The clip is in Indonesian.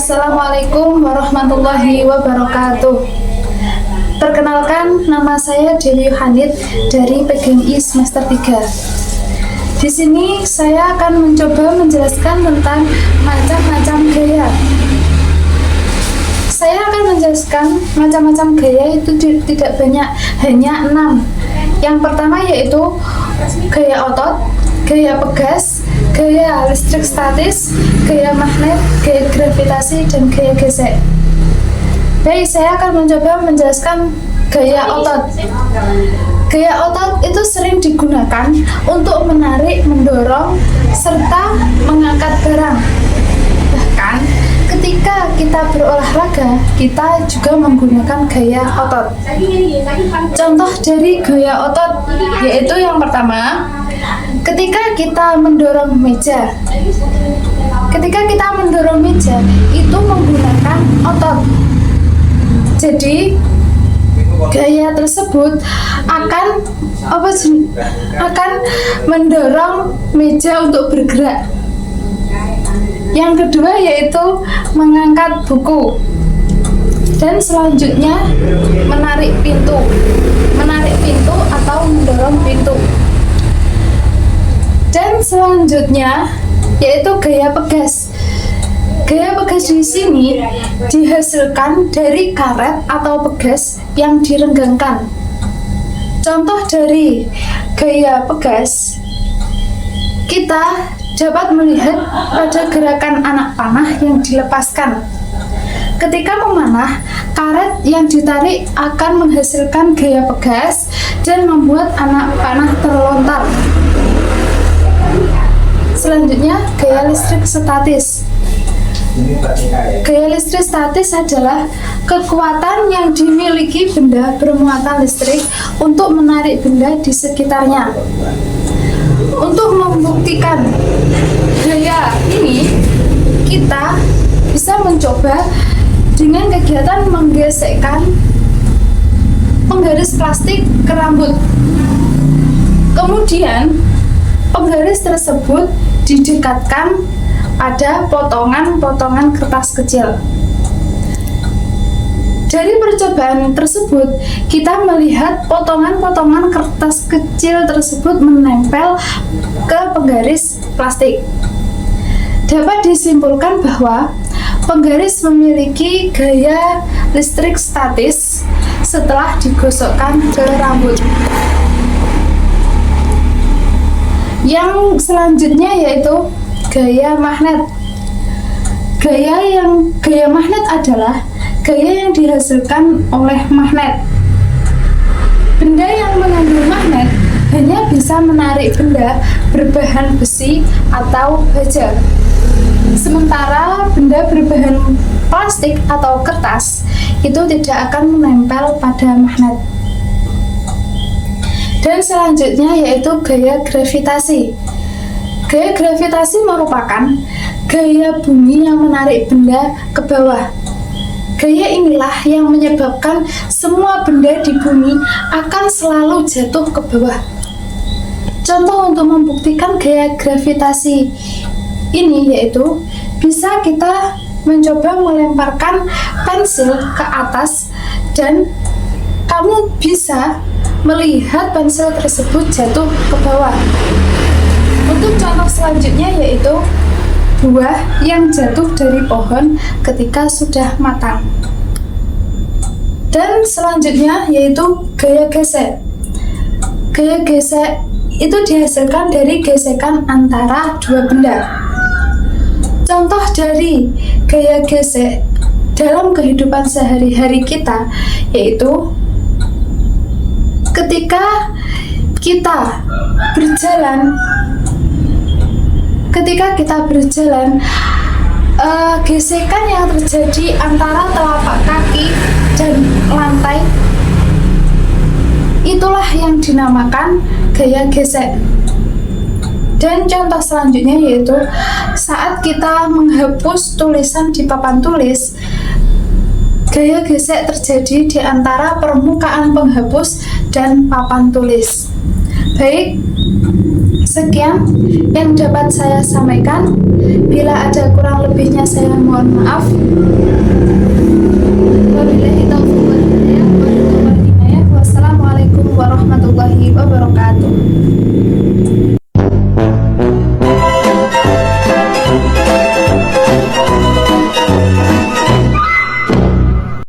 Assalamualaikum warahmatullahi wabarakatuh. Perkenalkan, nama saya Dewi Yohanit dari PGMI semester 3. Di sini saya akan mencoba menjelaskan tentang macam-macam gaya. Saya akan menjelaskan macam-macam gaya itu tidak banyak, hanya 6. Yang pertama yaitu gaya otot, gaya pegas, gaya listrik statis, gaya magnet, gaya gravitasi, dan gaya gesek. Baik, saya akan mencoba menjelaskan gaya otot. Gaya otot itu sering digunakan untuk menarik, mendorong, serta mengangkat barang. Bahkan ketika kita berolahraga, kita juga menggunakan gaya otot. Contoh dari gaya otot yaitu yang pertama, ketika kita mendorong meja. Ketika kita mendorong meja, itu menggunakan otot. Jadi gaya tersebut akan mendorong meja untuk bergerak. Yang kedua yaitu mengangkat buku. Dan selanjutnya menarik pintu. Menarik pintu atau mendorong pintu. Dan selanjutnya yaitu gaya pegas. Gaya pegas di sini dihasilkan dari karet atau pegas yang direnggangkan. Contoh dari gaya pegas, kita dapat melihat pada gerakan anak panah yang dilepaskan. Ketika memanah, karet yang ditarik akan menghasilkan gaya pegas dan membuat anak panah terlontar. Selanjutnya, gaya listrik statis. Gaya listrik statis adalah kekuatan yang dimiliki benda bermuatan listrik untuk menarik benda di sekitarnya. Untuk membuktikan gaya ini, kita bisa mencoba dengan kegiatan menggesekkan penggaris plastik ke rambut. Kemudian, penggaris tersebut didekatkan pada potongan-potongan kertas kecil. Dari percobaan tersebut, kita melihat potongan-potongan kertas kecil tersebut menempel ke penggaris plastik. Dapat disimpulkan bahwa penggaris memiliki gaya listrik statis setelah digosokkan ke rambut. Yang selanjutnya yaitu gaya magnet. Gaya magnet adalah gaya yang dihasilkan oleh magnet. Benda yang mengandung magnet hanya bisa menarik benda berbahan besi atau baja. Sementara benda berbahan plastik atau kertas itu tidak akan menempel pada magnet. Dan selanjutnya yaitu gaya gravitasi. Gaya gravitasi merupakan gaya bumi yang menarik benda ke bawah. Gaya inilah yang menyebabkan semua benda di bumi akan selalu jatuh ke bawah. Contoh untuk membuktikan gaya gravitasi ini yaitu bisa kita mencoba melemparkan pensil ke atas dan kamu bisa melihat pensil tersebut jatuh ke bawah. Untuk contoh selanjutnya yaitu buah yang jatuh dari pohon ketika sudah matang. Dan selanjutnya yaitu gaya gesek. Gaya gesek itu dihasilkan dari gesekan antara dua benda. Contoh dari gaya gesek dalam kehidupan sehari-hari kita yaitu ketika kita berjalan, gesekan yang terjadi antara telapak kaki dan lantai itulah yang dinamakan gaya gesek. Dan contoh selanjutnya yaitu saat kita menghapus tulisan di papan tulis, gaya gesek terjadi di antara permukaan penghapus dan papan tulis. Baik, Sekian yang dapat saya sampaikan. Bila ada kurang lebihnya saya mohon maaf. Wabillahi taufiq